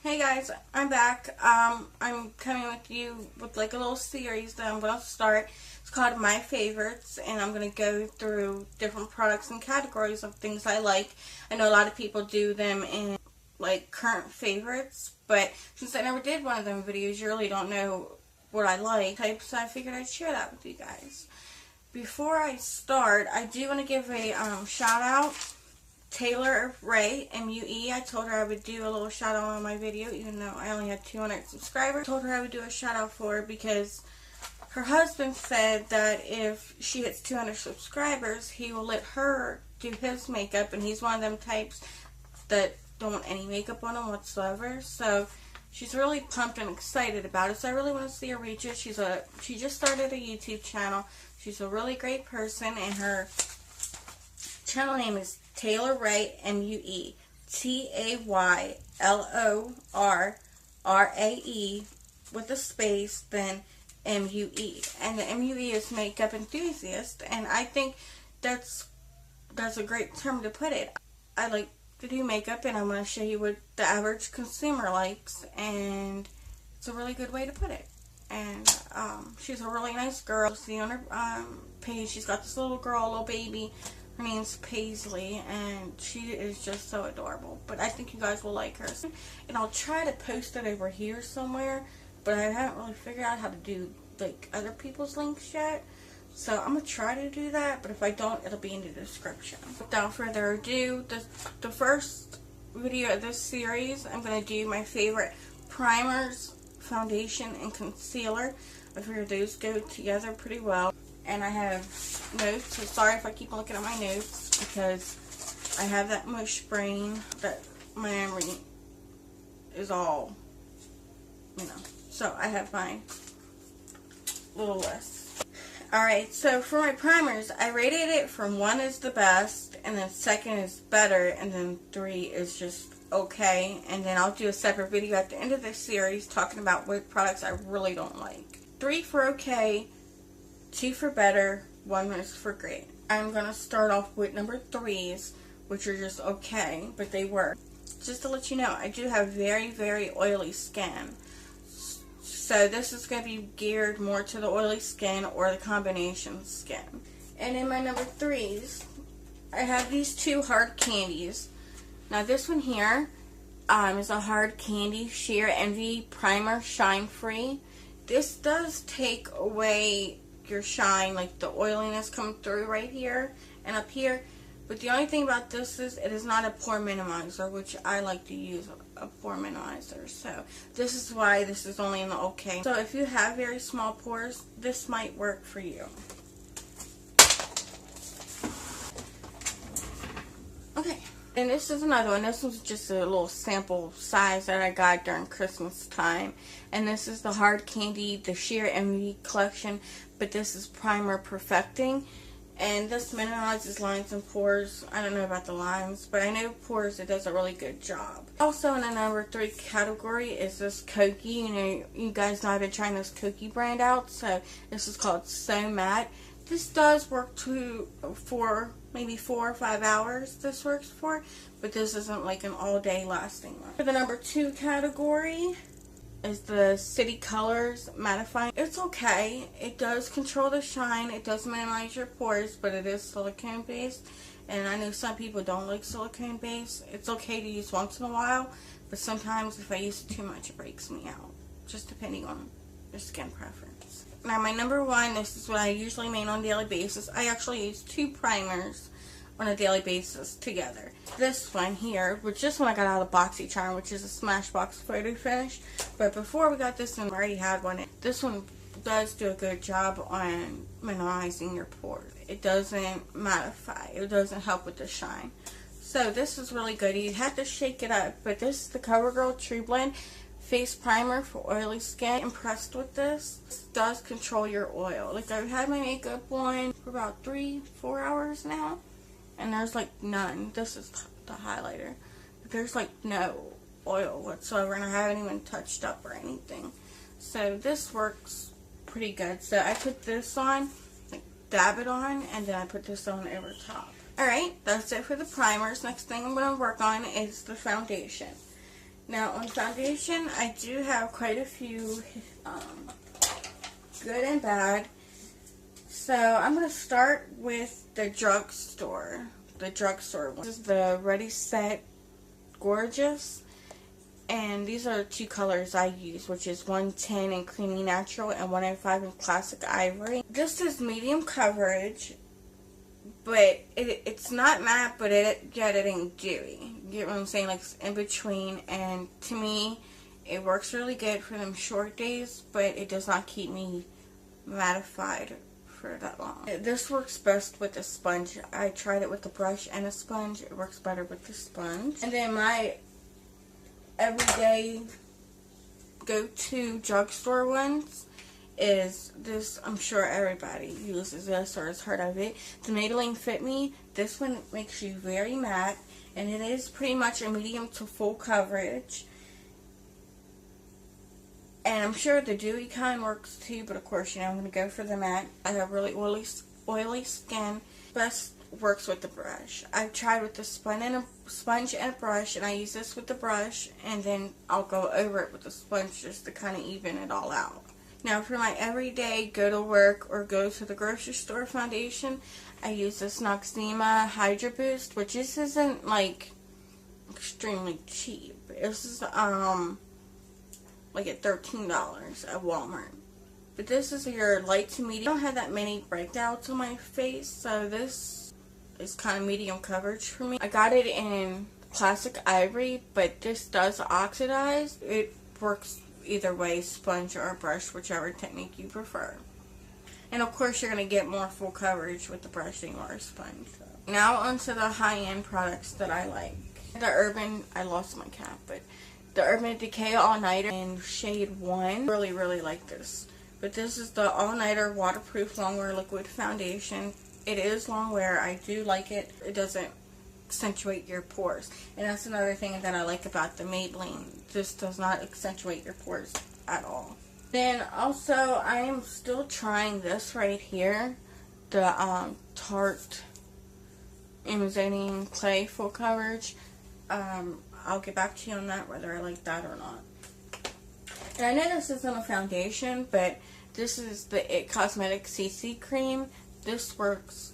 Hey guys, I'm back. I'm coming with you with like a little series that I'm going to start. It's called My Favorites, and I'm going to go through different products and categories of things I like. I know a lot of people do them in like current favorites, but since I never did one of them videos, you really don't know what I like. So I figured I'd share that with you guys. Before I start, I do want to give a shout out. Taylor Ray, M-U-E. I told her I would do a little shout out on my video, even though I only had 200 subscribers. I told her I would do a shout out for her because her husband said that if she hits 200 subscribers, he will let her do his makeup, and he's one of them types that don't want any makeup on him whatsoever. So she's really pumped and excited about it. So I really want to see her reach it. She just started a YouTube channel. She's a really great person, and her channel name is Taylor Ray, M-U-E, Taylorrae with a space, then M-U-E, and the M-U-E is makeup enthusiast, and I think that's a great term to put it. I like to do makeup, and I'm going to show you what the average consumer likes, and it's a really good way to put it. And she's a really nice girl. See on her page, she's got this little girl, little baby. Her name's Paisley, and she is just so adorable. But I think you guys will like her. And I'll try to post it over here somewhere, but I haven't really figured out how to do like other people's links yet. So I'm going to try to do that, but if I don't, it'll be in the description. Without further ado, the first video of this series, I'm going to do my favorite primers, foundation, and concealer. I figured those go together pretty well. And I have notes, so sorry if I keep looking at my notes, because I have that mush brain that my memory is all, so I have my little list. Alright, so for my primers, I rated it from 1 is the best, and then 2nd is better, and then 3 is just okay, and then I'll do a separate video at the end of this series talking about what products I really don't like. 3 for okay, 2 for better, 1 is for great. I'm going to start off with number 3s, which are just okay, but they work. Just to let you know, I do have very, very oily skin. So this is going to be geared more to the oily skin or the combination skin. And in my number 3s, I have these 2 hard candies. Now this one here is a hard candy sheer envy primer shine free. This does take away your shine, like the oiliness coming through right here and up here, but the only thing about this is it is not a pore minimizer, which I like to use a pore minimizer, so this is why this is only in the okay. So if you have very small pores, this might work for you. Okay, and this is another one. This was just a little sample size that I got during Christmas time, and this is the hard candy, the sheer envy collection, but this is primer perfecting, and this minimizes lines and pores. I don't know about the lines, but I know pores, it does a really good job. Also in the number 3 category is this Kokie. You guys know I've been trying this Kokie brand out, so this is called So Matte. This does work for maybe 4 or 5 hours this works for, but this isn't like an all day lasting one. For the number 2 category is the City Colors Mattifying. It's okay. It does control the shine. It does minimize your pores, but it is silicone based. And I know some people don't like silicone based. It's okay to use once in a while, but sometimes if I use it too much, it breaks me out. Just depending on your skin preference. Now my number 1, this is what I usually make on a daily basis. I actually use 2 primers on a daily basis together. This one here, which this one I got out of BoxyCharm, which is a Smashbox photo finish. But before we got this one, I already had one. This one does do a good job on minimizing your pores. It doesn't mattify. It doesn't help with the shine. So this is really good. You have to shake it up. But this is the CoverGirl True Blend Face Primer for oily skin. Impressed with this. This does control your oil. Like I've had my makeup on for about 3-4 hours now, and there's like none. This is the highlighter, but there's like no oil whatsoever, and I haven't even touched up or anything. So this works pretty good. So I put this on, like dab it on, and then I put this on over top. Alright, that's it for the primers. Next thing I'm going to work on is the foundation. Now on foundation, I do have quite a few good and bad. So I'm going to start with the drugstore. The drugstore one. This is the Ready Set Gorgeous. And these are the two colors I use, which is 110 in Creamy Natural and 105 in Classic Ivory. This is medium coverage, but it's not matte, but yet it ain't dewy. You get what I'm saying? Like, it's in between, and to me, it works really good for them short days, but it does not keep me mattified for that long. This works best with a sponge. I tried it with the brush and a sponge. It works better with the sponge. And then my everyday go-to drugstore ones is this. I'm sure everybody uses this or has heard of it. The Maybelline Fit Me. This one makes you very matte, and it is pretty much a medium to full coverage. And I'm sure the dewy kind works too, but of course, you know, I'm going to go for the matte. I have really oily skin. Best works with the brush. I've tried with the sponge and a brush, and I use this with the brush, and then I'll go over it with the sponge just to kind of even it all out. Now for my everyday go to work or go to the grocery store foundation, I use this Noxzema Hydra Boost, which this isn't like extremely cheap. This is like at $13 at Walmart. But this is your light to medium. I don't have that many breakouts on my face, so this is kind of medium coverage for me. I got it in Classic Ivory, but this does oxidize. It works either way, sponge or brush, whichever technique you prefer. And of course, you're going to get more full coverage with the brush than you are a sponge. So. Now onto the high-end products that I like. The Urban, I lost my cap, but the Urban Decay All Nighter in shade 1. Really, really like this. But this is the All Nighter Waterproof Longwear Liquid Foundation. It is long wear. I do like it. It doesn't accentuate your pores. And that's another thing that I like about the Maybelline. This does not accentuate your pores at all. Then also, I am still trying this right here. The Tarte Amazonian Clay Full Coverage. I'll get back to you on that, whether I like that or not. And I know this isn't a foundation, but this is the It Cosmetics CC Cream. This works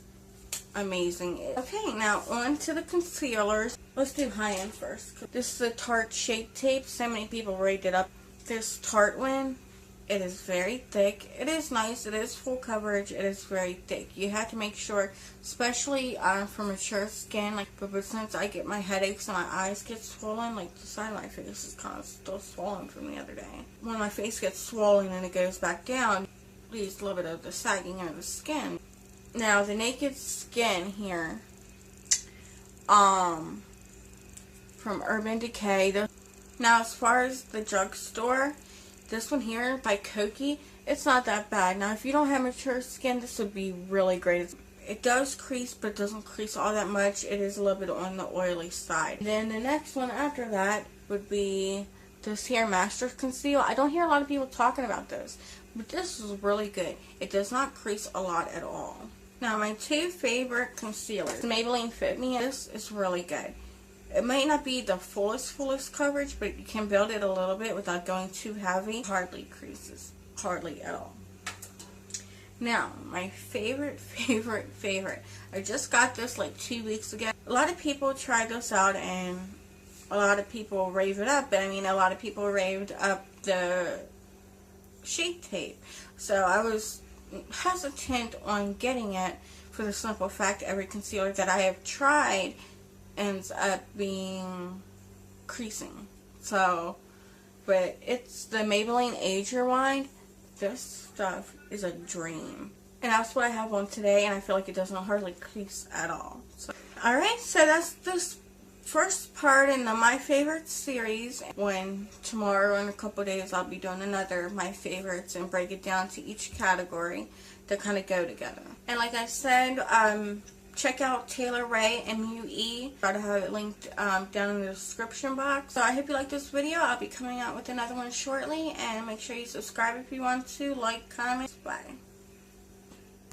amazing. Okay, now on to the concealers. Let's do high-end first. This is the Tarte Shape Tape. So many people raved it up. This Tarte one, it is very thick. It is nice. It is full coverage. It is very thick. You have to make sure, especially for mature skin, but since I get my headaches and my eyes get swollen, like the side of my face is kind of still swollen from the other day. When my face gets swollen and it goes back down, it leaves a little bit of the sagging of the skin. Now, the Naked Skin here, from Urban Decay. Now, as far as the drugstore, this one here by Koki, it's not that bad. Now, if you don't have mature skin, this would be really great. It does crease, but it doesn't crease all that much. It is a little bit on the oily side. Then the next one after that would be this here Master Conceal. I don't hear a lot of people talking about this, but this is really good. It does not crease a lot at all. Now, my two favorite concealers, Maybelline Fit Me. This is really good. It might not be the fullest coverage, but you can build it a little bit without going too heavy. Hardly creases. Hardly at all. Now, my favorite. I just got this like 2 weeks ago. A lot of people tried this out, and a lot of people rave it up. But I mean, a lot of people raved up the Shape Tape. So I was hesitant on getting it for the simple fact every concealer that I have tried ends up being creasing. So, but it's the Maybelline Age Rewind. This stuff is a dream. And that's what I have on today, and I feel like it doesn't hardly crease at all. So, alright, so that's this first part in the My Favorites series. When tomorrow in a couple days I'll be doing another My Favorites and break it down to each category that kind of go together. And like I said, check out Taylor Ray MUE. I'll have it linked down in the description box. So I hope you like this video. I'll be coming out with another one shortly, and make sure you subscribe if you want to, like, comment, bye.